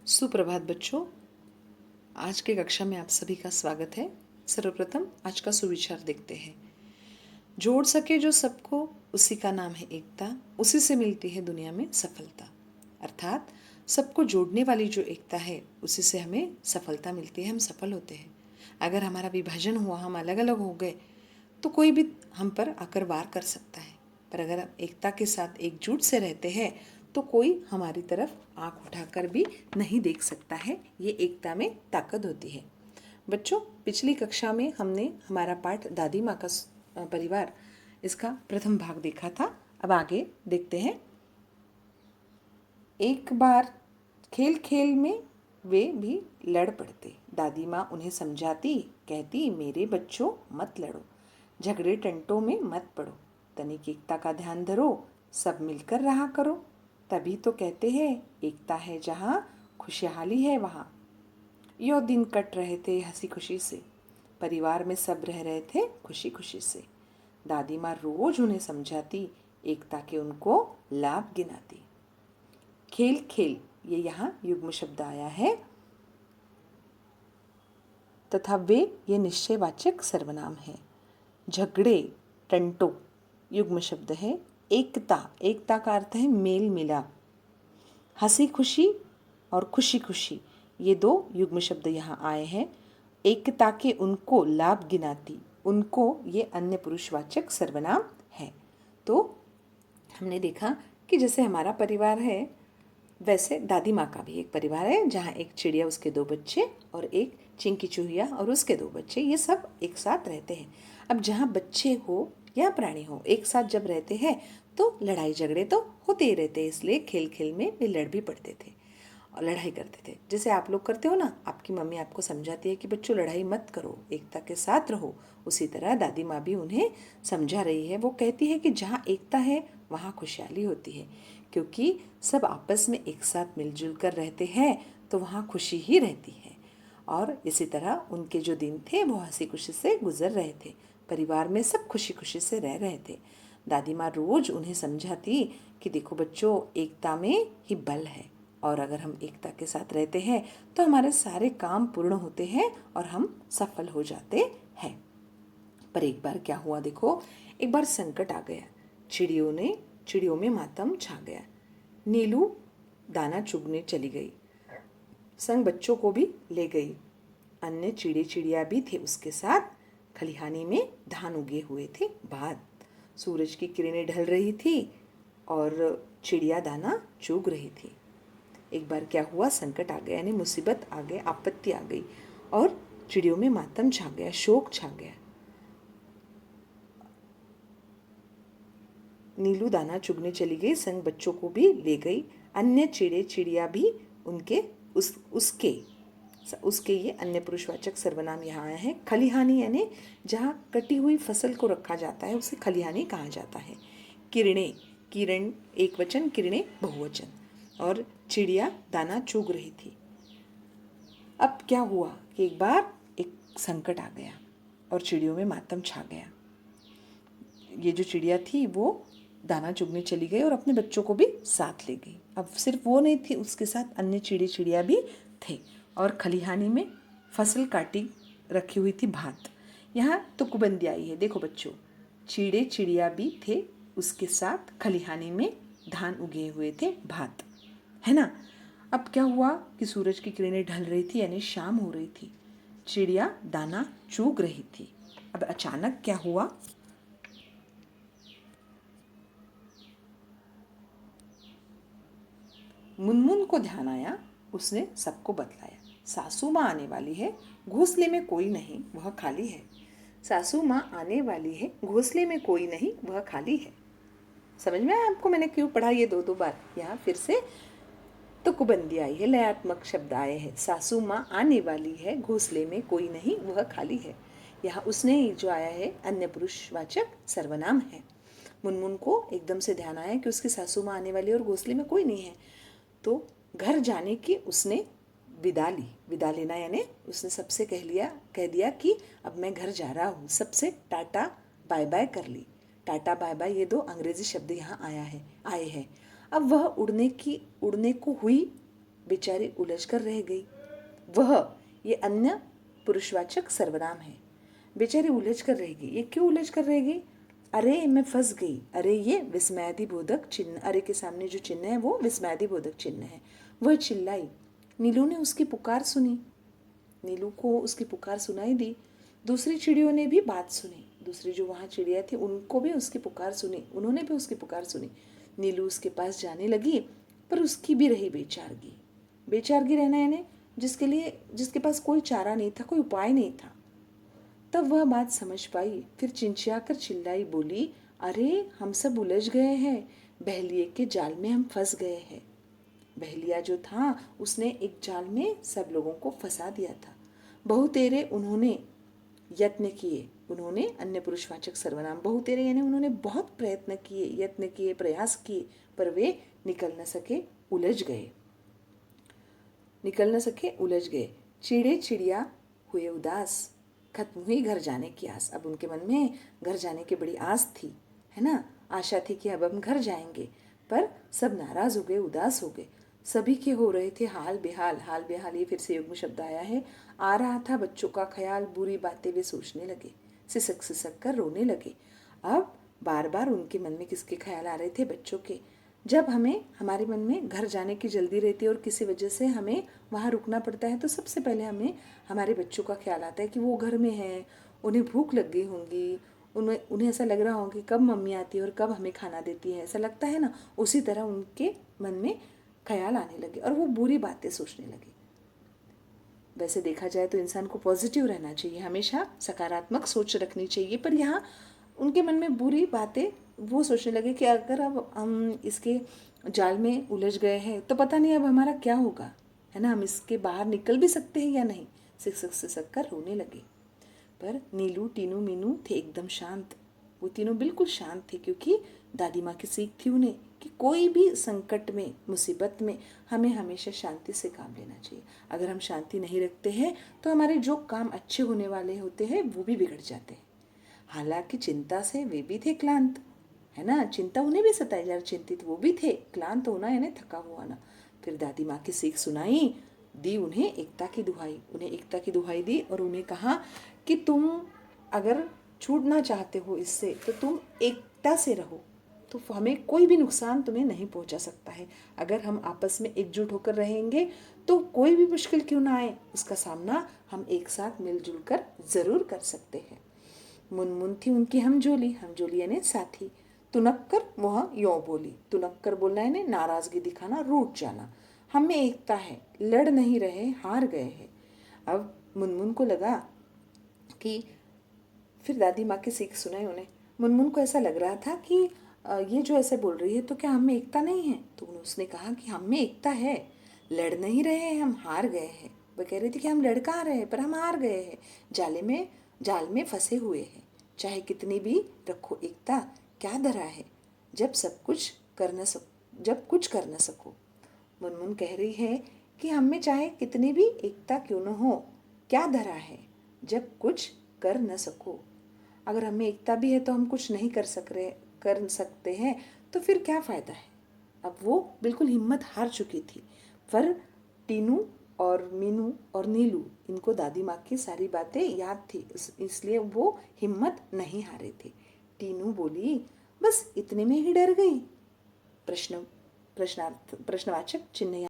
सुप्रभात बच्चों, आज के कक्षा में आप सभी का स्वागत है। सर्वप्रथम आज का सुविचार देखते हैं। जोड़ सके जो सबको उसी का नाम है एकता, उसी से मिलती है दुनिया में सफलता। अर्थात सबको जोड़ने वाली जो एकता है उसी से हमें सफलता मिलती है, हम सफल होते हैं। अगर हमारा विभाजन हुआ, हम अलग अलग हो गए तो कोई भी हम पर आकर वार कर सकता है, पर अगर हम एकता के साथ एकजुट से रहते हैं तो कोई हमारी तरफ आंख उठाकर भी नहीं देख सकता है। ये एकता में ताकत होती है। बच्चों, पिछली कक्षा में हमने हमारा पाठ दादी माँ का परिवार, इसका प्रथम भाग देखा था। अब आगे देखते हैं। एक बार खेल खेल में वे भी लड़ पड़ते। दादी माँ उन्हें समझाती, कहती, मेरे बच्चों मत लड़ो, झगड़े टंटों में मत पड़ो, तनिक एकता का ध्यान धरो, सब मिलकर रहा करो, तभी तो कहते हैं एकता है जहाँ खुशहाली है वहाँ। यो दिन कट रहे थे हंसी खुशी से, परिवार में सब रह रहे थे खुशी खुशी से। दादी माँ रोज उन्हें समझाती, एकता के उनको लाभ गिनाती। खेल खेल, ये यहाँ युग्म शब्द आया है तथा वे ये निश्चयवाचक सर्वनाम है। झगड़े टंटो युग्म शब्द है। एकता, एकता का अर्थ है मेल मिलाप। हंसी खुशी और खुशी खुशी, ये दो युग्म शब्द यहाँ आए हैं। एकता के उनको लाभ गिनाती, उनको ये अन्य पुरुषवाचक सर्वनाम है। तो हमने देखा कि जैसे हमारा परिवार है वैसे दादी माँ का भी एक परिवार है, जहाँ एक चिड़िया, उसके दो बच्चे, और एक चिंकी चूहिया और उसके दो बच्चे, ये सब एक साथ रहते हैं। अब जहाँ बच्चे हो या प्राणी हो, एक साथ जब रहते हैं तो लड़ाई झगड़े तो होते ही रहते हैं। इसलिए खेल खेल में वे लड़ भी पड़ते थे और लड़ाई करते थे। जैसे आप लोग करते हो ना, आपकी मम्मी आपको समझाती है कि बच्चों लड़ाई मत करो, एकता के साथ रहो, उसी तरह दादी माँ भी उन्हें समझा रही है। वो कहती है कि जहाँ एकता है वहाँ खुशहाली होती है, क्योंकि सब आपस में एक साथ मिलजुल कर रहते हैं तो वहाँ खुशी ही रहती है। और इसी तरह उनके जो दिन थे वो हंसी खुशी से गुजर रहे थे, परिवार में सब खुशी खुशी से रह रहे थे। दादी माँ रोज उन्हें समझाती कि देखो बच्चों, एकता में ही बल है, और अगर हम एकता के साथ रहते हैं तो हमारे सारे काम पूर्ण होते हैं और हम सफल हो जाते हैं। पर एक बार क्या हुआ देखो, एक बार संकट आ गया। चिड़ियों में मातम छा गया। नीलू दाना चुगने चली गई, संग बच्चों को भी ले गई। अन्य चिड़े चिड़िया भी थे उसके साथ। खलिहानी में धान उगे हुए थे बाद। सूरज की किरणें ढल रही थी और चिड़िया दाना चुग रही थी। एक बार क्या हुआ, संकट आ गया, यानी मुसीबत आ गई, आपत्ति आ गई और चिड़ियों में मातम छा गया, शोक छा गया। नीलू दाना चुगने चली गई, संग बच्चों को भी ले गई। अन्य चिड़े चिड़िया भी उसके ये अन्य पुरुषवाचक सर्वनाम यहाँ आया है। खलिहानी यानी जहाँ कटी हुई फसल को रखा जाता है उसे खलिहानी कहा जाता है। किरणें, किरण एक वचन, किरणें बहुवचन, और चिड़िया दाना चुग रही थी। अब क्या हुआ कि एक बार एक संकट आ गया और चिड़ियों में मातम छा गया। ये जो चिड़िया थी वो दाना चुगने चली गई और अपने बच्चों को भी साथ ले गई। अब सिर्फ वो नहीं थी, उसके साथ अन्य चिड़ी चिड़िया भी थे और खलिहानी में फसल काटी रखी हुई थी भात। यहाँ तुकबंदी आई है, देखो बच्चों, चिड़े चिड़िया भी थे उसके साथ, खलिहानी में धान उगे हुए थे भात, है ना। अब क्या हुआ कि सूरज की किरणें ढल रही थी, यानी शाम हो रही थी। चिड़िया दाना चुग रही थी। अब अचानक क्या हुआ, मुनमुन को ध्यान आया, उसने सबको बतलाया, सासू माँ आने वाली है, घोंसले में कोई नहीं वह खाली है। सासू माँ आने वाली है, घोंसले में कोई नहीं वह खाली है। समझ में आया आपको मैंने क्यों पढ़ा ये दो बार? यहाँ फिर से तुकबंदी आई है, लयात्मक शब्द आए हैं। सासू माँ आने वाली है, घोंसले में कोई नहीं वह खाली है। यहाँ उसने जो आया है अन्य पुरुषवाचक सर्वनाम है। मुनमुन को एकदम से ध्यान आया कि उसकी सासू माँ आने वाली है और घोंसले में कोई नहीं है, तो घर जाने की उसने विदा ली। विदा लेना यानी उसने सबसे कह दिया कि अब मैं घर जा रहा हूँ, सबसे टाटा बाय बाय कर ली। टाटा बाय बाय ये दो अंग्रेजी शब्द यहाँ आए हैं। अब वह उड़ने को हुई बेचारी उलझ कर रह गई। वह ये अन्य पुरुषवाचक सर्वनाम है। बेचारी उलझ कर रह गई। ये क्यों उलझ कर रह गई? अरे मैं फंस गई। अरे ये विस्मयादिबोधक चिन्ह, अरे के सामने जो चिन्ह है वो विस्मयादिबोधक चिन्ह है। वह चिल्लाई। नीलू ने उसकी पुकार सुनी। नीलू को उसकी पुकार सुनाई दी। दूसरी चिड़ियों ने भी बात सुनी। दूसरी जो वहाँ चिड़िया थी उनको भी उसकी पुकार सुनी, उन्होंने भी उसकी पुकार सुनी। नीलू उसके पास जाने लगी, पर उसकी भी रही बेचारगी। बेचारगी रहना यानी जिसके पास कोई चारा नहीं था, कोई उपाय नहीं था। तब वह बात समझ पाई, फिर चिंचिया कर चिल्लाई, बोली, अरे हम सब उलझ गए हैं, बहलिए के जाल में हम फंस गए हैं। बहलिया जो था उसने एक जाल में सब लोगों को फंसा दिया था। बहुतेरे उन्होंने यत्न किए। उन्होंने अन्य पुरुषवाचक सर्वनाम बहुतेरे यानी उन्होंने बहुत प्रयत्न किए, यत्न किए, प्रयास किए, पर वे निकल न सके, उलझ गए। निकल न सके, उलझ गए। चिड़े चिड़िया हुए उदास। खत्म हुई घर जाने की आस। अब उनके मन में घर जाने की बड़ी आस थी, है ना, आशा थी कि अब हम घर जाएंगे, पर सब नाराज हो गए, उदास हो गए। सभी के हो रहे थे हाल बेहाल। हाल बेहाल ये फिर से युग्म शब्द आया है। आ रहा था बच्चों का ख्याल, बुरी बातें वे सोचने लगे, सिसक सिसक कर रोने लगे। अब बार बार उनके मन में किसके ख्याल आ रहे थे? बच्चों के। जब हमारे मन में घर जाने की जल्दी रहती है और किसी वजह से हमें वहाँ रुकना पड़ता है, तो सबसे पहले हमें हमारे बच्चों का ख्याल आता है कि वो घर में हैं, उन्हें भूख लग गई होंगी, उन्हें ऐसा लग रहा होगा कि कब मम्मी आती है और कब हमें खाना देती है, ऐसा लगता है ना। उसी तरह उनके मन में ख्याल आने लगे और वो बुरी बातें सोचने लगे। वैसे देखा जाए तो इंसान को पॉजिटिव रहना चाहिए, हमेशा सकारात्मक सोच रखनी चाहिए, पर यहाँ उनके मन में बुरी बातें वो सोचने लगे कि अगर अब हम इसके जाल में उलझ गए हैं तो पता नहीं अब हमारा क्या होगा, है ना, हम इसके बाहर निकल भी सकते हैं या नहीं। सिसक सिसक कर रोने लगे। पर नीलू, टीनू, मीनू थे एकदम शांत। वो तीनों बिल्कुल शांत थे, क्योंकि दादी माँ की सीख थी उन्हें कि कोई भी संकट में, मुसीबत में हमें हमेशा शांति से काम लेना चाहिए। अगर हम शांति नहीं रखते हैं तो हमारे जो काम अच्छे होने वाले होते हैं वो भी बिगड़ जाते हैं। हालांकि चिंता से वे भी थे क्लांत, है ना, चिंता उन्हें भी सताई, जरा चिंतित वो भी थे। क्लांत होना यानी थका हुआ ना। फिर दादी माँ की सीख सुनाई, दी उन्हें एकता की दुहाई। उन्हें एकता की दुहाई दी और उन्हें कहा कि तुम अगर छूटना चाहते हो इससे तो तुम एकता से रहो, तो हमें कोई भी नुकसान तुम्हें नहीं पहुंचा सकता है। अगर हम आपस में एकजुट होकर रहेंगे तो कोई भी मुश्किल क्यों ना आए, उसका सामना हम एक साथ मिलजुल कर ज़रूर कर सकते हैं। मुनमुन थी उनकी हमजोली, हमजोली यानी साथी। तुनक कर वह यों बोली। तुनक कर बोलना यानी नाराज़गी दिखाना, रूठ जाना। हम में एकता है, लड़ नहीं रहे, हार गए हैं। अब मुनमुन को लगा कि फिर दादी माँ की सीख सुनाई उन्हें। मुनमुन को ऐसा लग रहा था कि ये जो ऐसे बोल रही है तो क्या हम में एकता नहीं है? तो उसने कहा कि हम में एकता है, लड़ नहीं रहे हैं, हम हार गए हैं। वह कह रही थी कि हम लड़ कहाँ रहे हैं, पर हम हार गए हैं, जाल में फंसे हुए हैं। चाहे कितनी भी रखो एकता, क्या धरा है जब कुछ कर न सको। मुनमुन कह रही है कि हम में चाहे कितनी भी एकता क्यों न हो, क्या धरा है जब कुछ कर न सको। अगर हमें एकता भी है तो हम कुछ नहीं कर सकते हैं, तो फिर क्या फ़ायदा है। अब वो बिल्कुल हिम्मत हार चुकी थी। पर टीनू और मीनू और नीलू, इनको दादी माँ की सारी बातें याद थी, इसलिए वो हिम्मत नहीं हारे थे। टीनू बोली, बस इतने में ही डर गई? प्रश्नवाचक चिन्ह